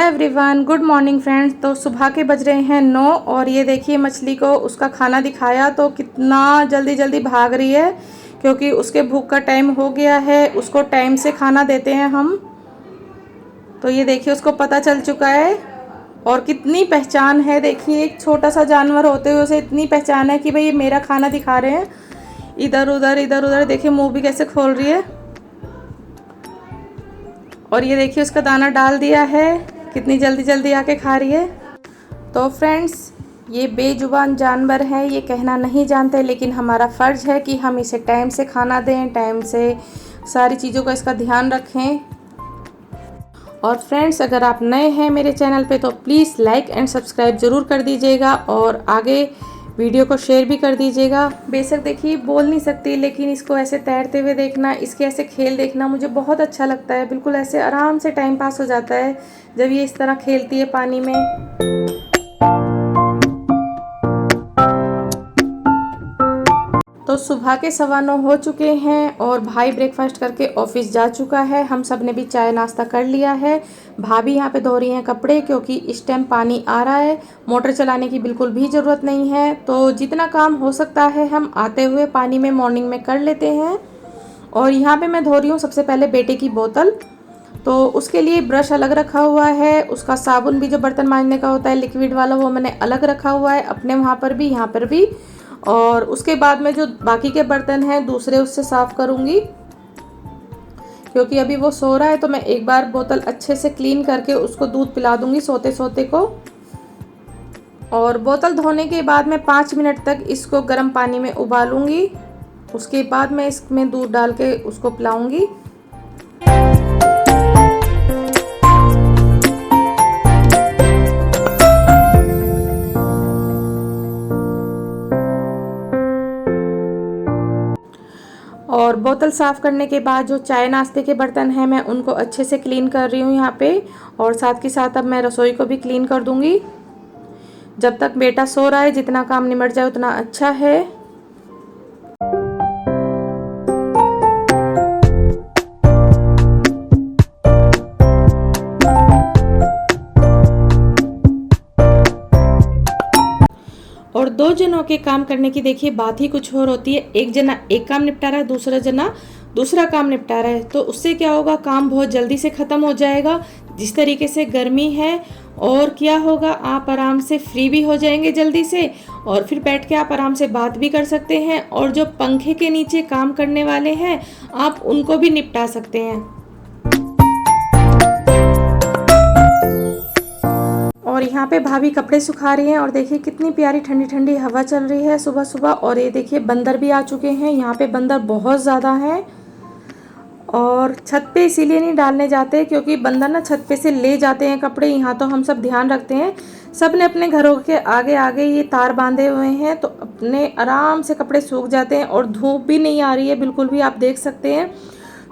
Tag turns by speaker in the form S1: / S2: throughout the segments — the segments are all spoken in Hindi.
S1: Everyone, good morning friends. तो सुबह के बज रहे हैं 9 और ये देखिए मछली को उसका खाना दिखाया तो कितना जल्दी जल्दी भाग रही है, क्योंकि उसके भूख का टाइम हो गया है। उसको टाइम से खाना देते हैं हम। तो ये देखिए उसको पता चल चुका है और कितनी पहचान है। देखिए एक छोटा सा जानवर होते हुए उसे इतनी पहचान है कि भाई ये मेरा खाना दिखा रहे हैं। इधर उधर देखिए मुंह भी कैसे खोल रही है। और ये देखिए उसका दाना डाल दिया है, कितनी जल्दी जल्दी आके खा रही है। तो फ्रेंड्स, ये बेजुबान जानवर है, ये कहना नहीं जानते, लेकिन हमारा फ़र्ज़ है कि हम इसे टाइम से खाना दें, टाइम से सारी चीज़ों का इसका ध्यान रखें। और फ्रेंड्स, अगर आप नए हैं मेरे चैनल पे तो प्लीज़ लाइक एंड सब्सक्राइब ज़रूर कर दीजिएगा और आगे वीडियो को शेयर भी कर दीजिएगा। बेशक देखिए बोल नहीं सकती, लेकिन इसको ऐसे तैरते हुए देखना, इसके ऐसे खेल देखना मुझे बहुत अच्छा लगता है। बिल्कुल ऐसे आराम से टाइम पास हो जाता है जब ये इस तरह खेलती है पानी में। तो सुबह के 9:15 हो चुके हैं और भाई ब्रेकफास्ट करके ऑफिस जा चुका है। हम सब ने भी चाय नाश्ता कर लिया है। भाभी यहाँ पे धो रही हैं कपड़े, क्योंकि इस टाइम पानी आ रहा है, मोटर चलाने की बिल्कुल भी ज़रूरत नहीं है। तो जितना काम हो सकता है हम आते हुए पानी में मॉर्निंग में कर लेते हैं। और यहाँ पे मैं धो रही हूँ सबसे पहले बेटे की बोतल। तो उसके लिए ब्रश अलग रखा हुआ है, उसका साबुन भी जो बर्तन मांजने का होता है लिक्विड वाला, वो मैंने अलग रखा हुआ है, अपने वहाँ पर भी यहाँ पर भी। और उसके बाद में जो बाकी के बर्तन हैं दूसरे उससे साफ़ करूँगी, क्योंकि अभी वो सो रहा है। तो मैं एक बार बोतल अच्छे से क्लीन करके उसको दूध पिला दूँगी सोते सोते को। और बोतल धोने के बाद मैं 5 मिनट तक इसको गर्म पानी में उबालूँगी। उसके बाद मैं इसमें दूध डाल के उसको पिलाऊँगी। और बोतल साफ़ करने के बाद जो चाय नाश्ते के बर्तन हैं मैं उनको अच्छे से क्लीन कर रही हूँ यहाँ पे। और साथ के साथ अब मैं रसोई को भी क्लीन कर दूँगी। जब तक बेटा सो रहा है जितना काम निमट जाए उतना अच्छा है। और 2 जनों के काम करने की देखिए बात ही कुछ और होती है। एक जना एक काम निपटा रहा है, दूसरा जना दूसरा काम निपटा रहा है, तो उससे क्या होगा, काम बहुत जल्दी से ख़त्म हो जाएगा। जिस तरीके से गर्मी है, और क्या होगा, आप आराम से फ्री भी हो जाएंगे जल्दी से, और फिर बैठ के आप आराम से बात भी कर सकते हैं। और जो पंखे के नीचे काम करने वाले हैं आप उनको भी निपटा सकते हैं। और यहाँ पे भाभी कपड़े सुखा रही हैं और देखिए कितनी प्यारी ठंडी ठंडी हवा चल रही है सुबह सुबह। और ये देखिए बंदर भी आ चुके हैं, यहाँ पे बंदर बहुत ज़्यादा हैं। और छत पे इसीलिए नहीं डालने जाते क्योंकि बंदर ना छत पे से ले जाते हैं कपड़े। यहाँ तो हम सब ध्यान रखते हैं, सब ने अपने घरों के आगे आगे ये तार बांधे हुए हैं, तो अपने आराम से कपड़े सूख जाते हैं और धूप भी नहीं आ रही है बिल्कुल भी, आप देख सकते हैं।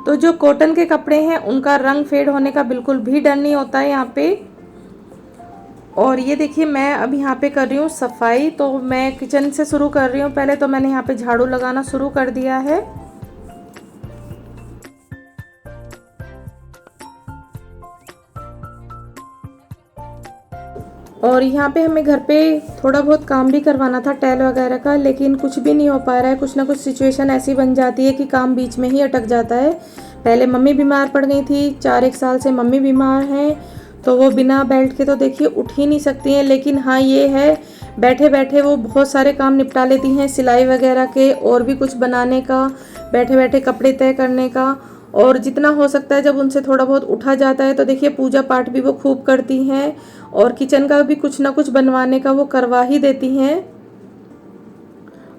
S1: तो जो कॉटन के कपड़े हैं उनका रंग फेड होने का बिल्कुल भी डर नहीं होता है यहाँ पे। और ये देखिए मैं अब यहाँ पे कर रही हूँ सफाई। तो मैं किचन से शुरू कर रही हूँ। पहले तो मैंने यहाँ पे झाड़ू लगाना शुरू कर दिया है। और यहाँ पे हमें घर पे थोड़ा बहुत काम भी करवाना था टाइल वगैरह का, लेकिन कुछ भी नहीं हो पा रहा है। कुछ ना कुछ सिचुएशन ऐसी बन जाती है कि काम बीच में ही अटक जाता है। पहले मम्मी बीमार पड़ गई थी, 4-1 साल से मम्मी बीमार हैं, तो वो बिना बेल्ट के तो देखिए उठ ही नहीं सकती हैं। लेकिन हाँ ये है, बैठे बैठे वो बहुत सारे काम निपटा लेती हैं, सिलाई वगैरह के, और भी कुछ बनाने का, बैठे बैठे कपड़े तय करने का। और जितना हो सकता है जब उनसे थोड़ा बहुत उठा जाता है तो देखिए पूजा पाठ भी वो खूब करती हैं, और किचन का भी कुछ ना कुछ बनवाने का वो करवा ही देती हैं।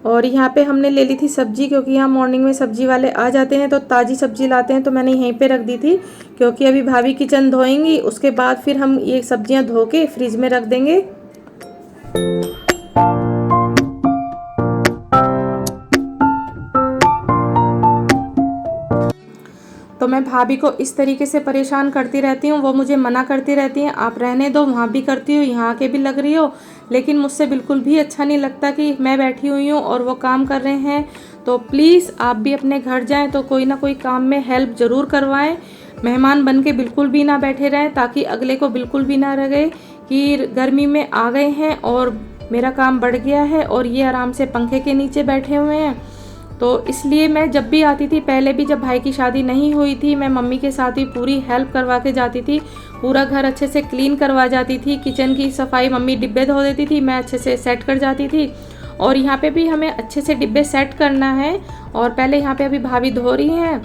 S1: और यहाँ पे हमने ले ली थी सब्जी, क्योंकि यहाँ मॉर्निंग में सब्जी वाले आ जाते हैं तो ताज़ी सब्जी लाते हैं, तो मैंने यहीं पे रख दी थी। क्योंकि अभी भाभी किचन धोएंगी, उसके बाद फिर हम ये सब्जियाँ धो के फ्रिज में रख देंगे। तो मैं भाभी को इस तरीके से परेशान करती रहती हूँ, वो मुझे मना करती रहती हैं, आप रहने दो, वहाँ भी करती हो यहाँ के भी लग रही हो। लेकिन मुझसे बिल्कुल भी अच्छा नहीं लगता कि मैं बैठी हुई हूँ और वो काम कर रहे हैं। तो प्लीज़ आप भी अपने घर जाएं तो कोई ना कोई काम में हेल्प ज़रूर करवाएं। मेहमान बन के बिल्कुल भी ना बैठे रहें, ताकि अगले को बिल्कुल भी ना लगे कि गर्मी में आ गए हैं और मेरा काम बढ़ गया है और ये आराम से पंखे के नीचे बैठे हुए हैं। तो इसलिए मैं जब भी आती थी, पहले भी जब भाई की शादी नहीं हुई थी, मैं मम्मी के साथ ही पूरी हेल्प करवा के जाती थी। पूरा घर अच्छे से क्लीन करवा जाती थी। किचन की सफाई मम्मी डिब्बे धो देती थी, मैं अच्छे से सेट कर जाती थी। और यहाँ पे भी हमें अच्छे से डिब्बे सेट करना है। और पहले यहाँ पे अभी भाभी धो रही हैं,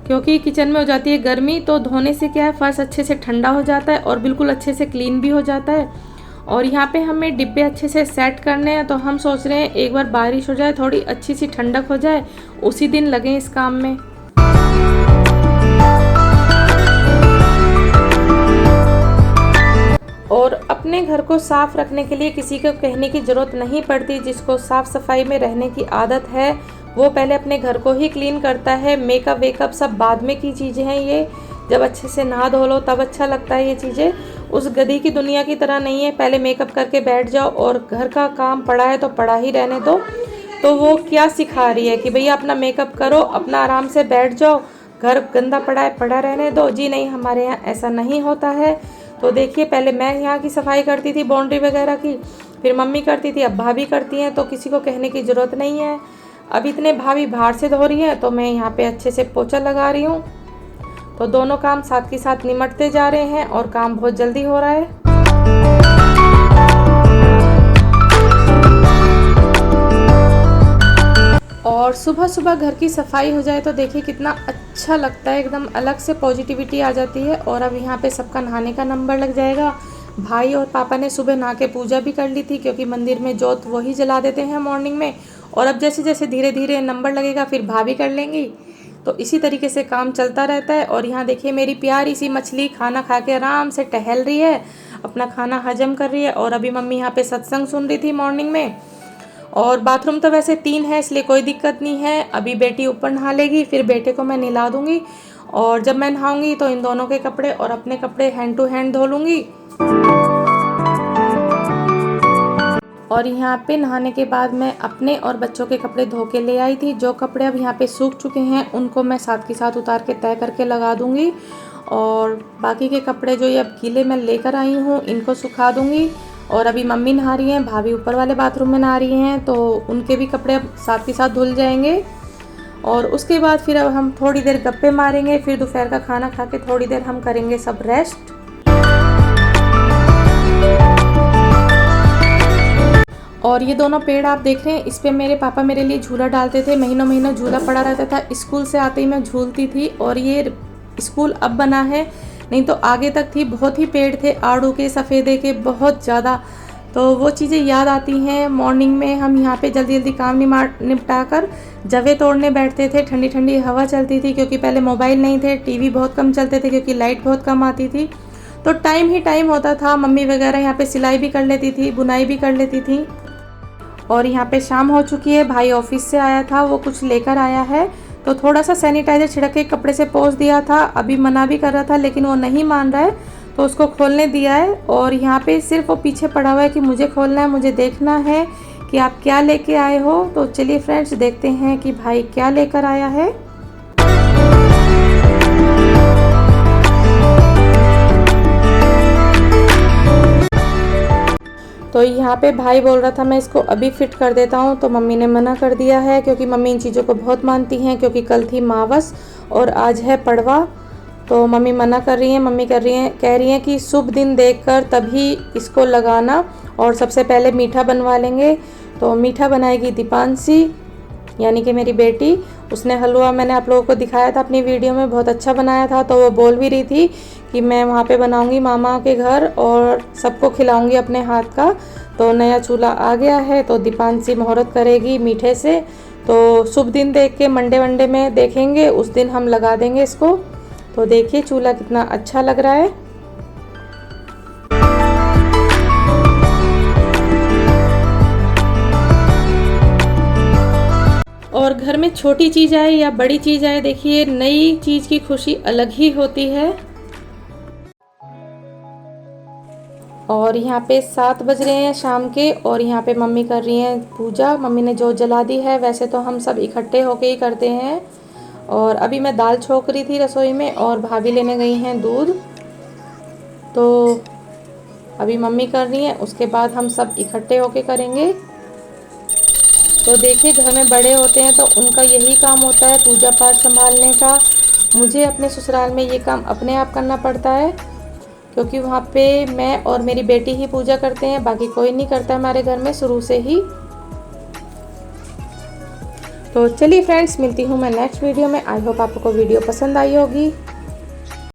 S1: क्योंकि किचन में हो जाती है गर्मी, तो धोने से क्या है, फर्श अच्छे से ठंडा हो जाता है और बिल्कुल अच्छे से क्लीन भी हो जाता है। और यहाँ पे हमें डिब्बे अच्छे से सेट करने हैं, तो हम सोच रहे हैं एक बार बारिश हो जाए, थोड़ी अच्छी सी ठंडक हो जाए, उसी दिन लगें इस काम में। और अपने घर को साफ रखने के लिए किसी को कहने की ज़रूरत नहीं पड़ती। जिसको साफ सफाई में रहने की आदत है वो पहले अपने घर को ही क्लीन करता है। मेकअप वेकअप सब बाद में की चीज़ें हैं, ये जब अच्छे से नहा धो लो तब अच्छा लगता है। ये चीज़ें उस गधी की दुनिया की तरह नहीं है, पहले मेकअप करके बैठ जाओ और घर का काम पड़ा है तो पड़ा ही रहने दो। तो वो क्या सिखा रही है कि भैया अपना मेकअप करो, अपना आराम से बैठ जाओ, घर गंदा पड़ा है पड़ा रहने दो। जी नहीं, हमारे यहाँ ऐसा नहीं होता है। तो देखिए, पहले मैं यहाँ की सफाई करती थी, बाउंड्री वगैरह की, फिर मम्मी करती थी, अब भाभी करती हैं, तो किसी को कहने की ज़रूरत नहीं है। अब इतने भाभी बाहर से धो रही हैं तो मैं यहाँ पे अच्छे से पोछा लगा रही हूँ। तो दोनों काम साथ के साथ निमटते जा रहे हैं और काम बहुत जल्दी हो रहा है। और सुबह सुबह घर की सफाई हो जाए तो देखिए कितना अच्छा लगता है, एकदम अलग से पॉजिटिविटी आ जाती है। और अब यहाँ पे सबका नहाने का नंबर लग जाएगा। भाई और पापा ने सुबह नहा के पूजा भी कर ली थी, क्योंकि मंदिर में जोत वही जला देते हैं मॉर्निंग में। और अब जैसे जैसे धीरे धीरे नंबर लगेगा फिर भाभी कर लेंगी। तो इसी तरीके से काम चलता रहता है। और यहाँ देखिए मेरी प्यारी सी मछली खाना खा के आराम से टहल रही है, अपना खाना हजम कर रही है। और अभी मम्मी यहाँ पे सत्संग सुन रही थी मॉर्निंग में। और बाथरूम तो वैसे 3 है, इसलिए कोई दिक्कत नहीं है। अभी बेटी ऊपर नहा लेगी, फिर बेटे को मैं नहला दूंगी। और जब मैं नहाऊंगी तो इन दोनों के कपड़े और अपने कपड़े हैंड टू हैंड धो लूँगी। और यहाँ पे नहाने के बाद मैं अपने और बच्चों के कपड़े धो के ले आई थी। जो कपड़े अब यहाँ पे सूख चुके हैं उनको मैं साथ के साथ उतार के तय करके लगा दूँगी। और बाकी के कपड़े जो ये अब गीले मैं लेकर आई हूँ इनको सुखा दूँगी। और अभी मम्मी नहा रही हैं, भाभी ऊपर वाले बाथरूम में नहा रही हैं, तो उनके भी कपड़े अब साथ के साथ धुल जाएंगे। और उसके बाद फिर अब हम थोड़ी देर गप्पे मारेंगे, फिर दोपहर का खाना खा के थोड़ी देर हम करेंगे सब रेस्ट। और ये दोनों पेड़ आप देख रहे हैं, इस पे मेरे पापा मेरे लिए झूला डालते थे, महीनों महीनों झूला पड़ा रहता था। स्कूल से आते ही मैं झूलती थी। और ये स्कूल अब बना है, नहीं तो आगे तक थी। बहुत ही पेड़ थे, आड़ू के, सफ़ेदे के, बहुत ज़्यादा। तो वो चीज़ें याद आती हैं। मॉर्निंग में हम यहाँ पे जल्दी जल्दी काम निपटा कर जवे तोड़ने बैठते थे। ठंडी ठंडी हवा चलती थी, क्योंकि पहले मोबाइल नहीं थे, टीवी बहुत कम चलते थे, क्योंकि लाइट बहुत कम आती थी। तो टाइम ही टाइम होता था। मम्मी वगैरह यहाँ पे सिलाई भी कर लेती थी, बुनाई भी कर लेती थी। और यहाँ पे शाम हो चुकी है, भाई ऑफिस से आया था, वो कुछ लेकर आया है, तो थोड़ा सा सैनिटाइजर छिड़क के कपड़े से पोंछ दिया था। अभी मना भी कर रहा था, लेकिन वो नहीं मान रहा है, तो उसको खोलने दिया है। और यहाँ पे सिर्फ वो पीछे पड़ा हुआ है कि मुझे खोलना है, मुझे देखना है कि आप क्या लेके आए हो। तो चलिए फ्रेंड्स, देखते हैं कि भाई क्या लेकर आया है। तो यहाँ पे भाई बोल रहा था मैं इसको अभी फिट कर देता हूँ, तो मम्मी ने मना कर दिया है, क्योंकि मम्मी इन चीज़ों को बहुत मानती हैं। क्योंकि कल थी मावस और आज है पड़वा, तो मम्मी मना कर रही हैं। मम्मी कह रही हैं कि शुभ दिन देखकर तभी इसको लगाना, और सबसे पहले मीठा बनवा लेंगे। तो मीठा बनाएगी दीपांशी, यानी कि मेरी बेटी। उसने हलवा मैंने आप लोगों को दिखाया था अपनी वीडियो में, बहुत अच्छा बनाया था। तो वो बोल भी रही थी कि मैं वहाँ पे बनाऊँगी मामा के घर और सबको खिलाऊँगी अपने हाथ का। तो नया चूल्हा आ गया है, तो दीपांशी मुहूर्त करेगी मीठे से। तो शुभ दिन देख के मंडे वंडे में देखेंगे, उस दिन हम लगा देंगे इसको। तो देखिए चूल्हा कितना अच्छा लग रहा है। और घर में छोटी चीज़ आए या बड़ी चीज़ आए, देखिए नई चीज़ की खुशी अलग ही होती है। और यहाँ पे 7 बज रहे हैं शाम के, और यहाँ पे मम्मी कर रही हैं पूजा। मम्मी ने जोत जला दी है। वैसे तो हम सब इकट्ठे होके ही करते हैं, और अभी मैं दाल छोक रही थी रसोई में और भाभी लेने गई हैं दूध। तो अभी मम्मी कर रही हैं, उसके बाद हम सब इकट्ठे होके करेंगे। तो देखिए, घर में बड़े होते हैं तो उनका यही काम होता है, पूजा पाठ संभालने का। मुझे अपने ससुराल में ये काम अपने आप करना पड़ता है, क्योंकि वहाँ पे मैं और मेरी बेटी ही पूजा करते हैं, बाकी कोई नहीं करता हमारे घर में शुरू से ही। तो चलिए फ्रेंड्स, मिलती हूँ मैं नेक्स्ट वीडियो में। आई होप आपको वीडियो पसंद आई होगी।